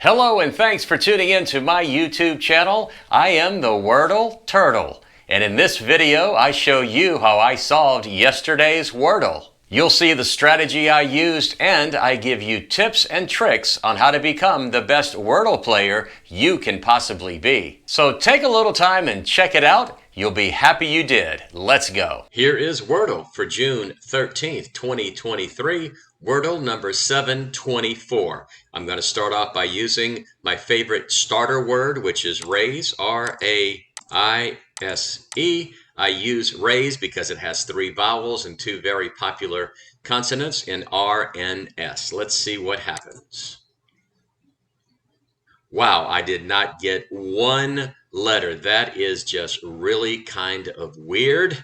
Hello and thanks for tuning in to my YouTube channel. I am the Wordle Turtle. And in this video, I show you how I solved yesterday's Wordle. You'll see the strategy I used, and I give you tips and tricks on how to become the best Wordle player you can possibly be. So take a little time and check it out. You'll be happy you did. Let's go. Here is Wordle for June 13th, 2023. Wordle number 724. I'm going to start off by using my favorite starter word, which is raise, R-A-I-S-E. I use raise because it has 3 vowels and 2 very popular consonants in R and S. Let's see what happens. Wow, I did not get one letter. That is just really kind of weird.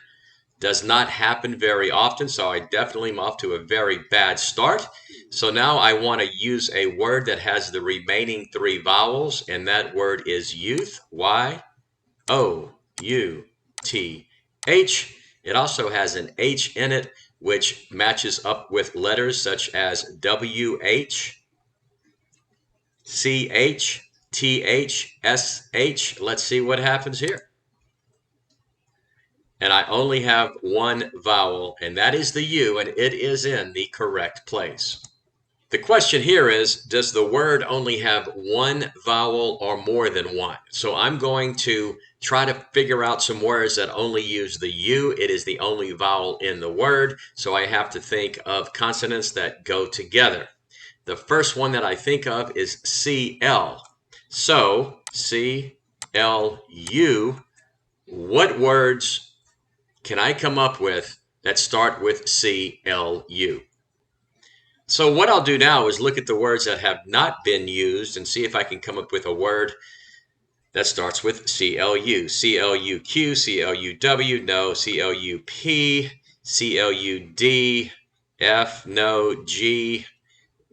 Does not happen very often, so I definitely am off to a very bad start. So now I want to use a word that has the remaining 3 vowels, and that word is youth, Y-O-U-T-H. It also has an H in it, which matches up with letters such as W-H, C-H, T-H, S-H. Let's see what happens here. And I only have one vowel, and that is the U, and it is in the correct place. The question here is, does the word only have one vowel or more than one? So I'm going to try to figure out some words that only use the U. It is the only vowel in the word, so I have to think of consonants that go together. The first one that I think of is CL. So C-L-U, what words can I come up with that start with C-L-U? So what I'll do now is look at the words that have not been used and see if I can come up with a word that starts with C-L-U. C-L-U-Q, C-L-U-W, no. C-L-U-P, C-L-U-D, F, no. G,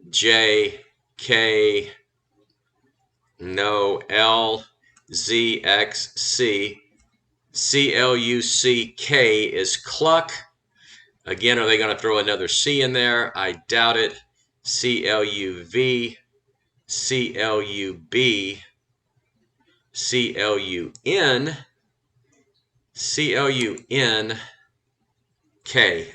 J, K, no. L, Z, X, C. C-L-U-C-K is cluck. Again, are they going to throw another C in there? I doubt it. C-L-U-V, C-L-U-B, C-L-U-N, C-L-U-N-K.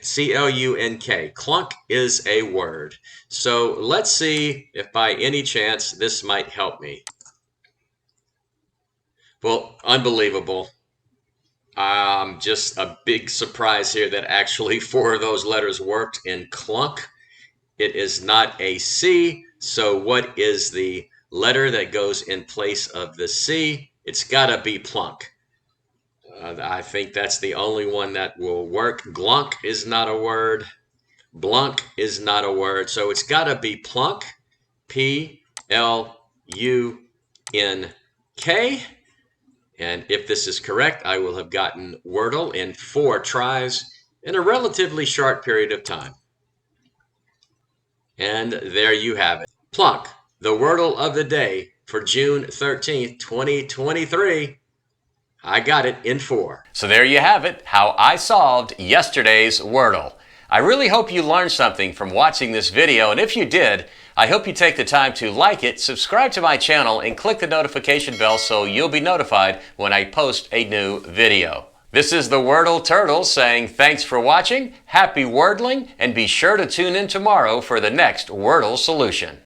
C-L-U-N-K. Clunk is a word. So let's see if by any chance this might help me. Well, unbelievable. Just a big surprise here that actually 4 of those letters worked in clunk. It is not a C, so what is the letter that goes in place of the C? It's got to be plunk. I think that's the only one that will work. Glunk is not a word. Blunk is not a word, so it's got to be plunk. P-L-U-N-K. And if this is correct, I will have gotten Wordle in 4 tries in a relatively short period of time. And there you have it. Plunk, the Wordle of the day for June 13th, 2023. I got it in 4. So there you have it, how I solved yesterday's Wordle. I really hope you learned something from watching this video, and if you did, I hope you take the time to like it, subscribe to my channel, and click the notification bell so you'll be notified when I post a new video. This is the Wordle Turtle saying thanks for watching, happy wordling, and be sure to tune in tomorrow for the next Wordle solution.